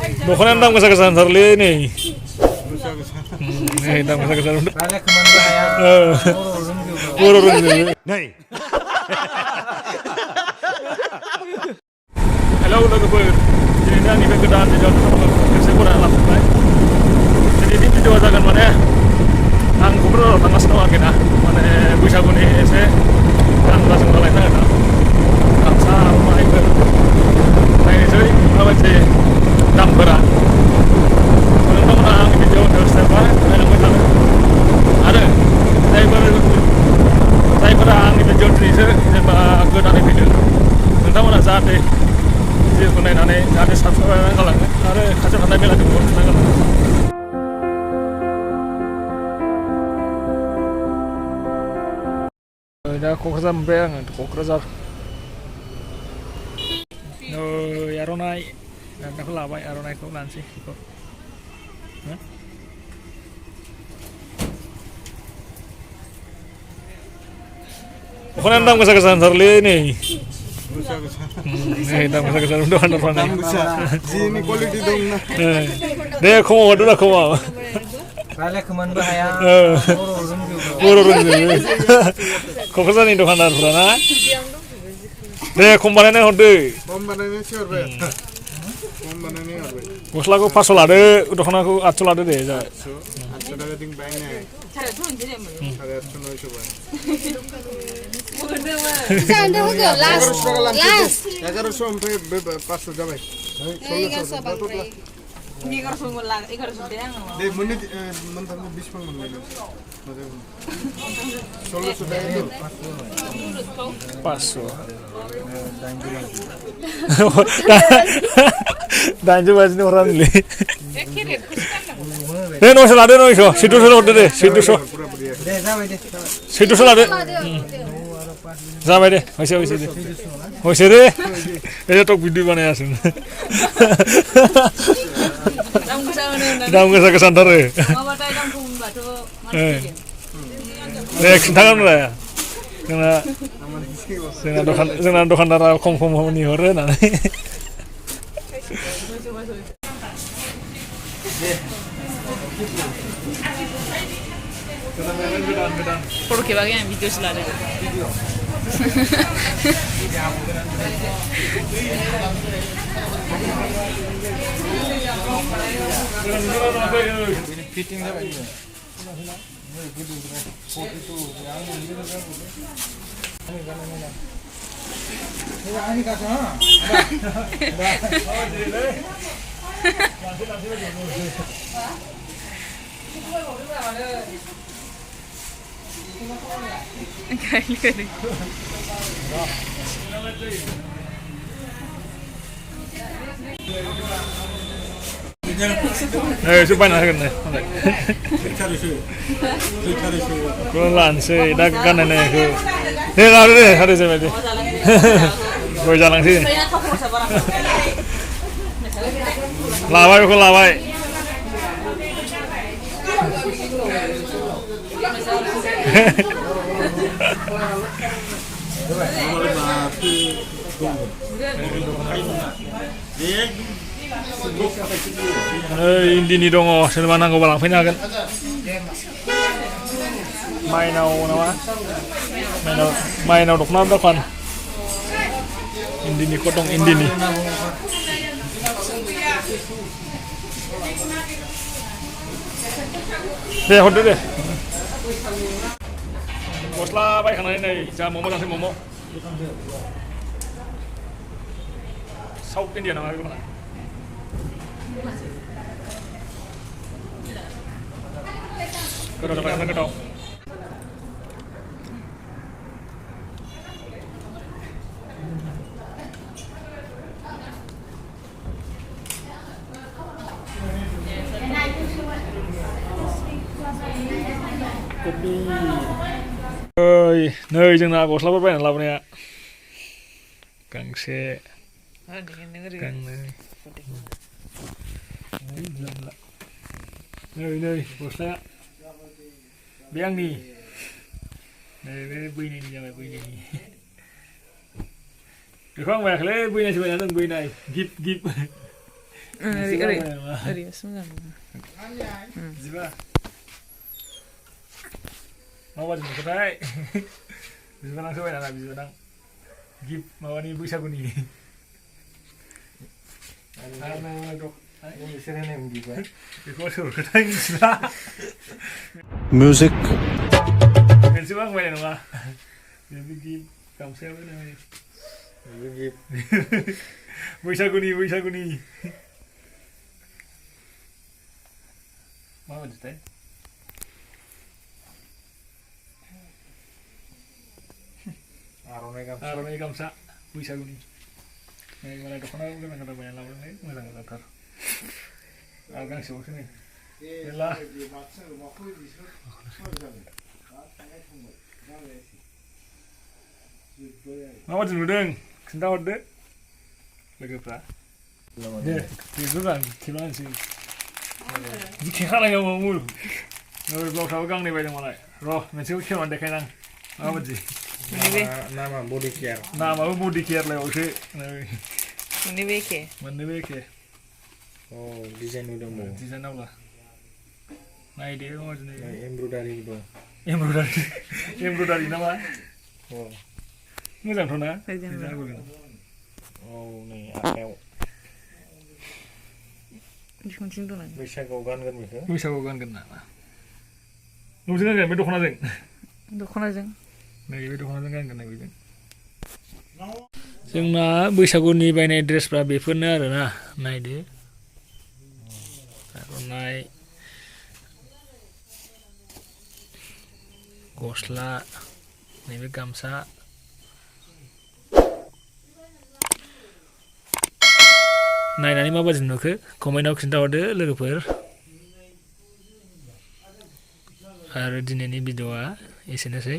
Dukhanan dam kesan sarli nih. Nih dam kesan. Rale kemana ya? Ururun gitu. Này. Hello लोगोफोर दिनैनि आंनि बे गोदान भिडिअ'आव खेबसे बरायना लाफिनबाय दिनैनि भिडिअ'आ जागोन माने आं क'क्राझाराव थांगासिनो दं आरोखि ना माने बैसागुनि एसे गानग्रा जोमग्रा लायनो नागिरदों गामसा आर'नाइफोर नायनोसै माबायदि दामफोरा नोंथांमोना आंनि भिडिअ' इन्टारेस्टेडबा नायलांबाय थानो आरो जायफोरा आंनि भिडिअ' दिनैसो जेनेबा गोदानै फैदों नोंथांमोना जाहाथे भिडिअ'खौ नायनानै जाहाथे साबस्क्राइब खालामो आरो खाथियाव थानाय बेलाखौबो थुना गालाङो दा क'क्राझार मोनबाय आङो क'क्राझार आर'नाइ दान्दाखौ लाबाय आर'नाइखौ लानोसै बेखौ दख'नायानो दाम गोसा गोसा होनथारोलै नै दाम गोसा गोसा दखानदार फानो जिनि क्वालिटि दं ना दे खमाव हरदो ना खमाव Rale kemana ya? बर' रोंजोबो क'क्राझारनि दखानदारफ्रा ना दे खम बानायना हरदो खम बानायनायसो हरबाय खम बानायनाय हरबाय गस्लाखौ 500 लादो दख'नाखौ 800 लादो दे जा 800 টাকা দিন বাই নাই 850 900 by Saan daw ko? Last. 1100 ओमफ्राय 500 जाबाय 1600 Hindi ko sumul lang, ikaw rin din ang दे मोननै मोनथामनि 20 फां मोनबाय मोजां 1600 जायो 500 दाइनजौ बाजिनि हरानोलै दे 900 लादो 900 1400 हरदो दे 1400 Deh, sampai deh. 1400 लादो जाबाय दे होइसे दे होइसे दे ए टक भिडिअ बानायासै दाम गोसा गोसा होनथारो mabatay lang kung bato manipilin. दे खिन्थागोन रा जोंना दखानदारा खम खमनि हरो होननानै Porque va a video selalu. Fitting dah bagi. Ini kasih ha. Kali-kali. coba nahan nih kurang lansai dah kan nih aku ada sama dia gue jalan sini lawai aku lawai Indini dong, selama nanggo balang pina kan. Mainau nama? Mainau dokna berkan. Indini kotong indini. Deh, hot deh. Boslah baik kan ini, jangan momo langsung momo. South India nama itu mana? Kedua dapat kedua. Kopi. Nơi जोंना गस्लाफोर बायनानै लाबोनाया गांसे गांनै नै गस्लाया बे आंनि नै बे बैनायनि जाबाय बैनायनि बेखौ आं बायाखैलै बैनायसो बायना दों बैनाय गिफ्ट ओरैबासो मोजां जिबा माबादि नुखोथाय बिबानांसो बायना बिबानां गिफ्ट माबानि बैसागुनि बिसोर होनाय बिबाय बेखौ सोरखोथाय मिथिला Music. मोनसेबो आं बायनाय नङा बेबो गिफ्ट गामसायाबो नै बैसागुनि माबादिथाय आर'नाइ गामसा बैसागुनि नै मालाय दख'ना गोनां गोनां बायना लाबोदोंलै मोजां मोजांथार आरो गांसेबावसो नै मेरला माबादि नुदों खिन्थाहरदो लोगोफ्रा दे बेखौ गान खेबना होनोसै बिदि खेखालाय मामु नै ब्लाउसाबो गांनै बायदों मालाय र' मोनसेखौ खेवनानै देखायनां माबादि नामा बडि केयार नामाबो बडि केयारलायावसो मोननैबो एखे औ डिजाइन नुदोंमोन डिजाइन नावला नायदो माबादि नुयो एमब्रयडारि दं एमब्रयडारि नामा औ मोजांथ' ना औ नै आखायाव बिखुंथिं दं बैसागुआव गानगोन बेखौ बैसागुआव गानगोन नामा नोंसोर गानगोन बे दख'नाजों नै बे दख'नाजों गानगोन नै बेजों जोंना बैसागुनि बायनाय ड्रेसफ्रा बेफोरनो आरोना नायदो आर'नाइ गस्ला नैबे गामसा नायनानै माबादि नुखो कमेन्टआव खिन्थाहरदो लोगोफोर आरो दिनैनि भिडिअ'आ एसेनोसै